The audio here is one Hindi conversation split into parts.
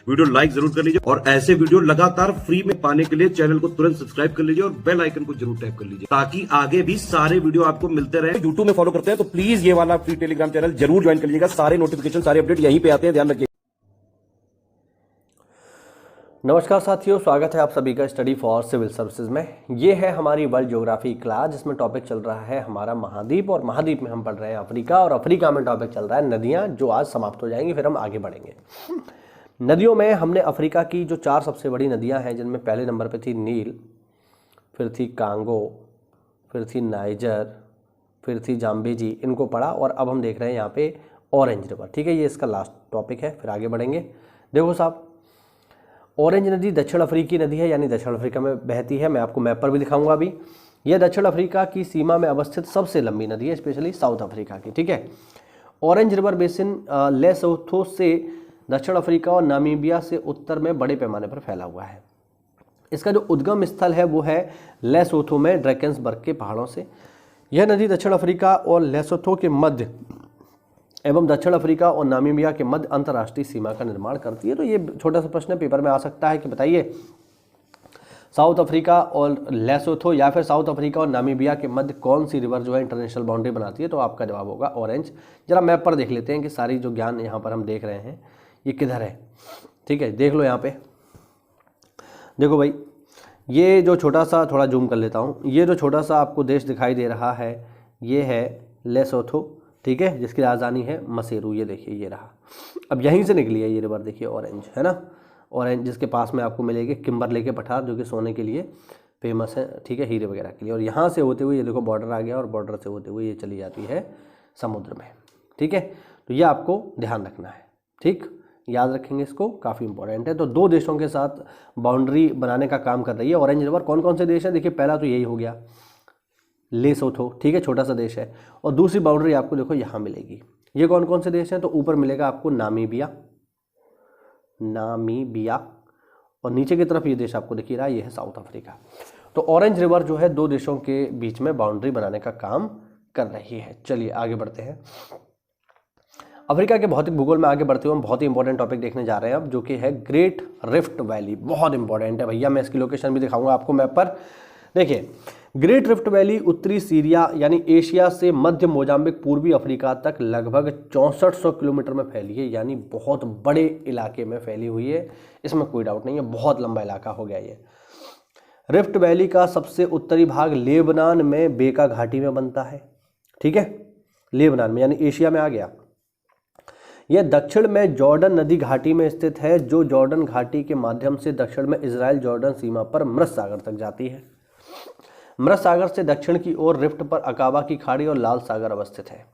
वीडियो लाइक जरूर कर लीजिए और ऐसे वीडियो लगातार फ्री में पाने के लिए चैनल को तुरंत सब्सक्राइब कर लीजिए और बेल आइकन को जरूर टैप कर लीजिए ताकि आगे भी सारे वीडियो आपको मिलते रहे। यूट्यूब में फॉलो करते हैं तो प्लीज ये वाला फ्री टेलीग्राम चैनल जरूर ज्वाइन कर लीजिएगा। सारे नोटिफिकेशन सारे अपडेट यहीं पे आते हैं, ध्यान रखिए। नमस्कार साथियों, स्वागत है आप सभी का स्टडी फॉर सिविल सर्विसेज में। ये है हमारी वर्ल्ड ज्योग्राफी क्लास जिसमें टॉपिक चल रहा है हमारा महाद्वीप, और महाद्वीप में हम पढ़ रहे हैं अफ्रीका, और अफ्रीका में टॉपिक चल रहा है नदियां, जो आज समाप्त हो जाएंगी, फिर हम आगे बढ़ेंगे। नदियों में हमने अफ्रीका की जो 4 सबसे बड़ी नदियां हैं, जिनमें पहले नंबर पे थी नील, फिर थी कांगो, फिर थी नाइजर, फिर थी जाम्बेजी, इनको पढ़ा। और अब हम देख रहे हैं यहाँ पे ऑरेंज रिवर। ठीक है, ये इसका लास्ट टॉपिक है, फिर आगे बढ़ेंगे। देखो साहब, ऑरेंज नदी दक्षिण अफ्रीकी नदी है, यानी दक्षिण अफ्रीका में बहती है। मैं आपको मैप पर भी दिखाऊंगा अभी। यह दक्षिण अफ्रीका की सीमा में अवस्थित सबसे लंबी नदी है, स्पेशली साउथ अफ्रीका की। ठीक है, ऑरेंज रिवर बेसिन लेसोथो से दक्षिण अफ्रीका और नामीबिया से उत्तर में बड़े पैमाने पर फैला हुआ है। इसका जो उद्गम स्थल है वो है लेसोथो में ड्रैकेंसबर्ग के पहाड़ों से। यह नदी दक्षिण अफ्रीका और लेसोथो के मध्य एवं दक्षिण अफ्रीका और नामीबिया के मध्य अंतर्राष्ट्रीय सीमा का निर्माण करती है। तो ये छोटा सा प्रश्न पेपर में आ सकता है कि बताइए साउथ अफ्रीका और लेसोथो या फिर साउथ अफ्रीका और नामीबिया के मध्य कौन सी रिवर जो है इंटरनेशनल बाउंड्री बनाती है। तो आपका जवाब होगा ऑरेंज। जरा मैप पर देख लेते हैं कि सारी जो ज्ञान यहाँ पर हम देख रहे हैं ये किधर है। ठीक है, देख लो यहाँ पे। देखो भाई, ये जो छोटा सा, थोड़ा जूम कर लेता हूँ, ये जो छोटा सा आपको देश दिखाई दे रहा है ये है लेसोथो। ठीक है, जिसकी राजधानी है मसेरू। ये देखिए, ये रहा। अब यहीं से निकली है ये रिवर, देखिए ऑरेंज है ना, ऑरेंज, जिसके पास में आपको मिलेगी किम्बरले के पठार, जो कि सोने के लिए फेमस है। ठीक है, हीरे वगैरह के लिए। और यहाँ से होते हुए ये देखो बॉर्डर आ गया, और बॉर्डर से होते हुए ये चली जाती है समुद्र में। ठीक है, तो ये आपको ध्यान रखना है। ठीक, याद रखेंगे इसको, काफ़ी इंपॉर्टेंट है। तो 2 देशों के साथ बाउंड्री बनाने का काम कर रही है ऑरेंज रिवर। कौन कौन से देश हैं? देखिए, पहला तो यही हो गया लेसोथो। ठीक है, छोटा सा देश है। और दूसरी बाउंड्री आपको देखो यहाँ मिलेगी। ये कौन कौन से देश हैं? तो ऊपर मिलेगा आपको नामीबिया, और नीचे की तरफ ये देश आपको दिख रहा है, ये है साउथ अफ्रीका। तो ऑरेंज रिवर जो है 2 देशों के बीच में बाउंड्री बनाने का काम कर रही है। चलिए आगे बढ़ते हैं। अफ्रीका के भौतिक भूगोल में आगे बढ़ते हुए हम बहुत ही इंपॉर्टेंट टॉपिक देखने जा रहे हैं अब, जो कि है ग्रेट रिफ्ट वैली। बहुत इंपॉर्टेंट है भैया, मैं इसकी लोकेशन भी दिखाऊंगा आपको मैप पर। देखिए, ग्रेट रिफ्ट वैली उत्तरी सीरिया यानी एशिया से मध्य मोजाम्बिक पूर्वी अफ्रीका तक लगभग 6400 किलोमीटर में फैली है, यानी बहुत बड़े इलाके में फैली हुई है। इसमें कोई डाउट नहीं है, बहुत लंबा इलाका हो गया ये। रिफ्ट वैली का सबसे उत्तरी भाग लेबनान में बेका घाटी में बनता है। ठीक है, लेबनान में, यानी एशिया में आ गया। यह दक्षिण में जॉर्डन नदी घाटी में स्थित है, जो जॉर्डन घाटी के माध्यम से दक्षिण में इजराइल जॉर्डन सीमा पर मृत सागर तक जाती है। मृत सागर से दक्षिण की ओर रिफ्ट पर अकाबा की खाड़ी और लाल सागर अवस्थित है।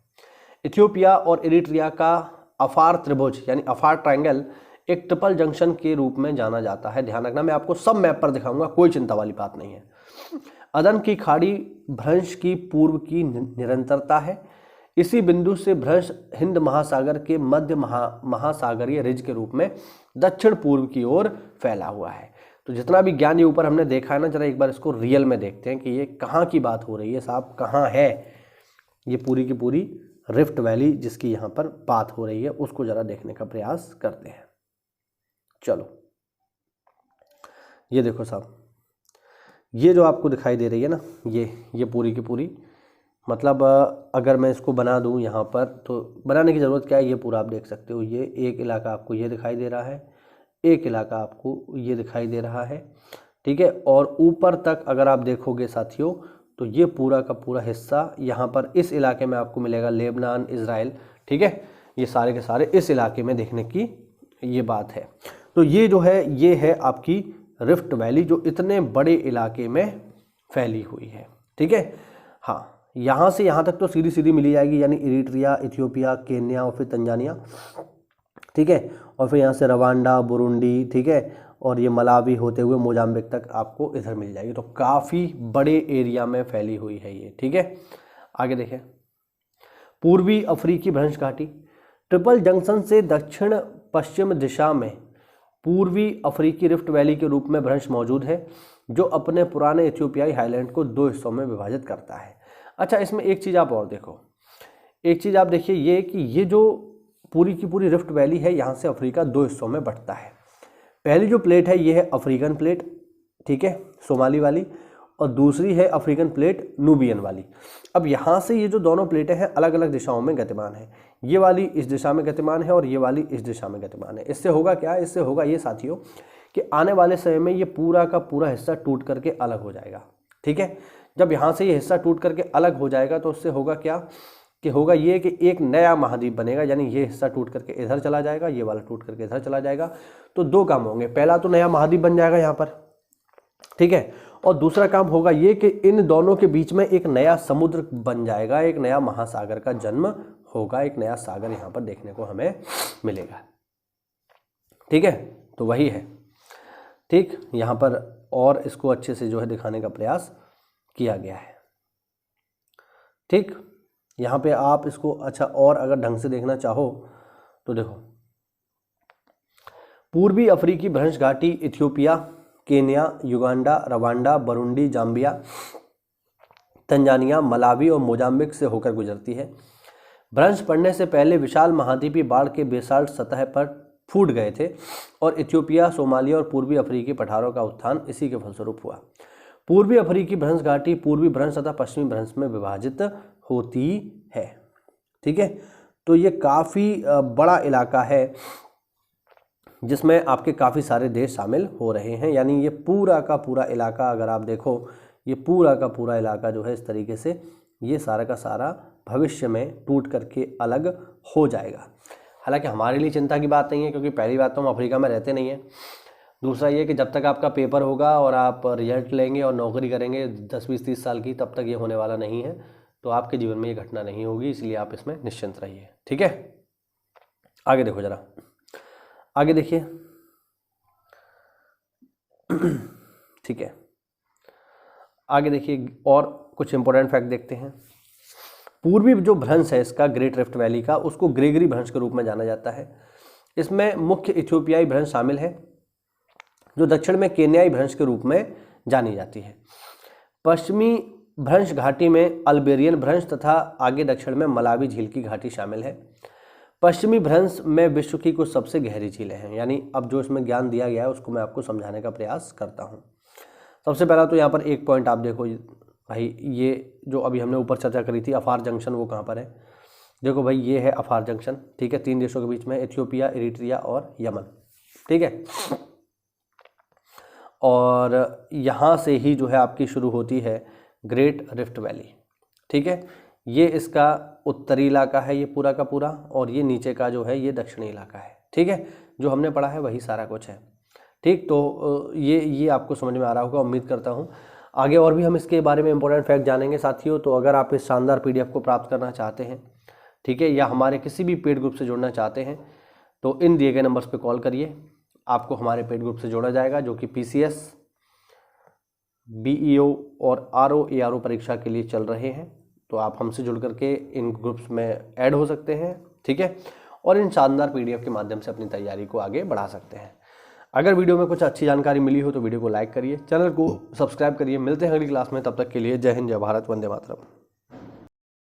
इथियोपिया और इरिट्रिया का अफार त्रिभुज यानी अफार ट्रायंगल एक ट्रिपल जंक्शन के रूप में जाना जाता है। ध्यान रखना, मैं आपको सब मैप पर दिखाऊंगा, कोई चिंता वाली बात नहीं है। अदन की खाड़ी भ्रंश की पूर्व की निरंतरता है। इसी बिंदु से भ्रंश हिंद महासागर के मध्य महासागरीय रिज के रूप में दक्षिण पूर्व की ओर फैला हुआ है। तो जितना भी ज्ञान ये ऊपर हमने देखा है ना, जरा एक बार इसको रियल में देखते हैं कि ये कहाँ की बात हो रही है साहब, कहाँ है ये पूरी की पूरी रिफ्ट वैली जिसकी यहाँ पर बात हो रही है, उसको जरा देखने का प्रयास करते हैं। चलो, ये देखो साहब, ये जो आपको दिखाई दे रही है ना, ये पूरी की पूरी, मतलब अगर मैं इसको बना दूं यहाँ पर, तो बनाने की ज़रूरत क्या है, ये पूरा आप देख सकते हो। ये एक इलाका आपको ये दिखाई दे रहा है, एक इलाका आपको ये दिखाई दे रहा है। ठीक है, और ऊपर तक अगर आप देखोगे साथियों, तो ये पूरा का पूरा हिस्सा यहाँ पर इस इलाके में आपको मिलेगा, लेबनान, इजराइल। ठीक है, ये सारे के सारे इस इलाके में देखने की ये बात है। तो ये जो है, ये है आपकी रिफ्ट वैली, जो इतने बड़े इलाके में फैली हुई है। ठीक है, हाँ, यहाँ से यहाँ तक तो सीधी सीधी मिली जाएगी, यानी इरिट्रिया, इथियोपिया, केन्या और फिर तंजानिया। ठीक है, और फिर यहाँ से रवांडा, बुरुंडी, ठीक है, और ये मलावी होते हुए मोजाम्बिक तक आपको इधर मिल जाएगी। तो काफ़ी बड़े एरिया में फैली हुई है ये। ठीक है, आगे देखें। पूर्वी अफ्रीकी भ्रंश घाटी, ट्रिपल जंक्शन से दक्षिण पश्चिम दिशा में पूर्वी अफ्रीकी रिफ्ट वैली के रूप में भ्रंश मौजूद है, जो अपने पुराने इथियोपियाई हाईलैंड को 2 हिस्सों में विभाजित करता है। अच्छा, इसमें एक चीज़ आप और देखो, एक चीज़ आप देखिए, ये कि ये जो पूरी की पूरी रिफ्ट वैली है, यहाँ से अफ्रीका 2 हिस्सों में बंटता है। पहली जो प्लेट है ये है अफ्रीकन प्लेट, ठीक है, सोमाली वाली, और दूसरी है अफ्रीकन प्लेट नूबियन वाली। अब यहाँ से ये जो दोनों प्लेटें हैं अलग अलग दिशाओं में गतिमान है। ये वाली इस दिशा में गतिमान है और ये वाली इस दिशा में गतिमान है। इससे होगा क्या, इससे होगा ये साथियों कि आने वाले समय में ये पूरा का पूरा हिस्सा टूट करके अलग हो जाएगा, ठीक है। जब यहाँ से ये हिस्सा टूट करके अलग हो जाएगा तो उससे होगा क्या कि होगा ये कि एक नया महाद्वीप बनेगा, यानी ये हिस्सा टूट करके इधर चला जाएगा, ये वाला टूट करके इधर चला जाएगा। तो दो काम होंगे, पहला तो नया महाद्वीप बन जाएगा यहाँ पर, ठीक है, और दूसरा काम होगा ये कि इन दोनों के बीच में एक नया समुद्र बन जाएगा, एक नया महासागर का जन्म होगा, एक नया सागर यहाँ पर देखने को हमें मिलेगा, ठीक है। तो वही है, ठीक, यहाँ पर और इसको अच्छे से जो है दिखाने का प्रयास किया गया है, ठीक। यहाँ पे आप इसको अच्छा और अगर ढंग से देखना चाहो तो देखो, पूर्वी अफ्रीकी भ्रंश घाटी Ethiopia, Kenya, Uganda, Rwanda, Burundi, Zambia, Tanzania, Malawi और मोजाम्बिक से होकर गुजरती है। भ्रंश पड़ने से पहले विशाल महाद्वीपीय बाढ़ के बेसाल्ट सतह पर फूट गए थे और इथियोपिया, सोमालिया और पूर्वी अफ्रीकी पठारों का उत्थान इसी के फलस्वरूप हुआ। पूर्वी अफ्रीकी भ्रंश घाटी पूर्वी भ्रंश तथा पश्चिमी भ्रंश में विभाजित होती है, ठीक है। तो ये काफ़ी बड़ा इलाका है जिसमें आपके काफ़ी सारे देश शामिल हो रहे हैं, यानी ये पूरा का पूरा इलाका अगर आप देखो, ये पूरा का पूरा इलाका जो है इस तरीके से ये सारा का सारा भविष्य में टूट करके अलग हो जाएगा। हालांकि हमारे लिए चिंता की बात नहीं है, क्योंकि पहली बात तो हम अफ्रीका में रहते नहीं हैं, दूसरा ये कि जब तक आपका पेपर होगा और आप रिजल्ट लेंगे और नौकरी करेंगे 10, 20, 30 साल की, तब तक ये होने वाला नहीं है। तो आपके जीवन में ये घटना नहीं होगी, इसलिए आप इसमें निश्चिंत रहिए, ठीक है। आगे देखो जरा, आगे देखिए, ठीक है, आगे देखिए और कुछ इंपॉर्टेंट फैक्ट देखते हैं। पूर्वी जो भ्रंश है इसका, ग्रेट रिफ्ट वैली का, उसको ग्रेगरी भ्रंश के रूप में जाना जाता है। इसमें मुख्य इथियोपियाई भ्रंश शामिल है, जो दक्षिण में केन्याई भ्रंश के रूप में जानी जाती है। पश्चिमी भ्रंश घाटी में अल्बेरियन भ्रंश तथा आगे दक्षिण में मलावी झील की घाटी शामिल है। पश्चिमी भ्रंश में विश्व की कुछ सबसे गहरी झीलें हैं, यानी अब जो इसमें ज्ञान दिया गया है उसको मैं आपको समझाने का प्रयास करता हूँ। सबसे पहला तो यहाँ पर एक पॉइंट आप देखो भाई, ये जो अभी हमने ऊपर चर्चा करी थी अफार जंक्शन, वो कहाँ पर है, देखो भाई ये है अफार जंक्शन, ठीक है, 3 देशों के बीच में, इथियोपिया, इरिट्रिया और यमन, ठीक है। और यहाँ से ही जो है आपकी शुरू होती है ग्रेट रिफ्ट वैली, ठीक है। ये इसका उत्तरी इलाका है ये पूरा का पूरा, और ये नीचे का जो है ये दक्षिणी इलाका है, ठीक है। जो हमने पढ़ा है वही सारा कुछ है, ठीक। तो ये आपको समझ में आ रहा होगा, उम्मीद करता हूँ। आगे और भी हम इसके बारे में इंपॉर्टेंट फैक्ट जानेंगे साथियों। तो अगर आप इस शानदार PDF को प्राप्त करना चाहते हैं, ठीक है, या हमारे किसी भी पेड ग्रुप से जुड़ना चाहते हैं, तो इन दिए गए नंबर्स पर कॉल करिए, आपको हमारे पेड ग्रुप से जोड़ा जाएगा, जो कि PCS, BEO और RO परीक्षा के लिए चल रहे हैं। तो आप हमसे जुड़ करके इन ग्रुप्स में ऐड हो सकते हैं, ठीक है, और इन शानदार PDF के माध्यम से अपनी तैयारी को आगे बढ़ा सकते हैं। अगर वीडियो में कुछ अच्छी जानकारी मिली हो तो वीडियो को लाइक करिए, चैनल को सब्सक्राइब करिए। मिलते हैं अगली क्लास में, तब तक के लिए जय हिंद, जय भारत, वंदे मातरम।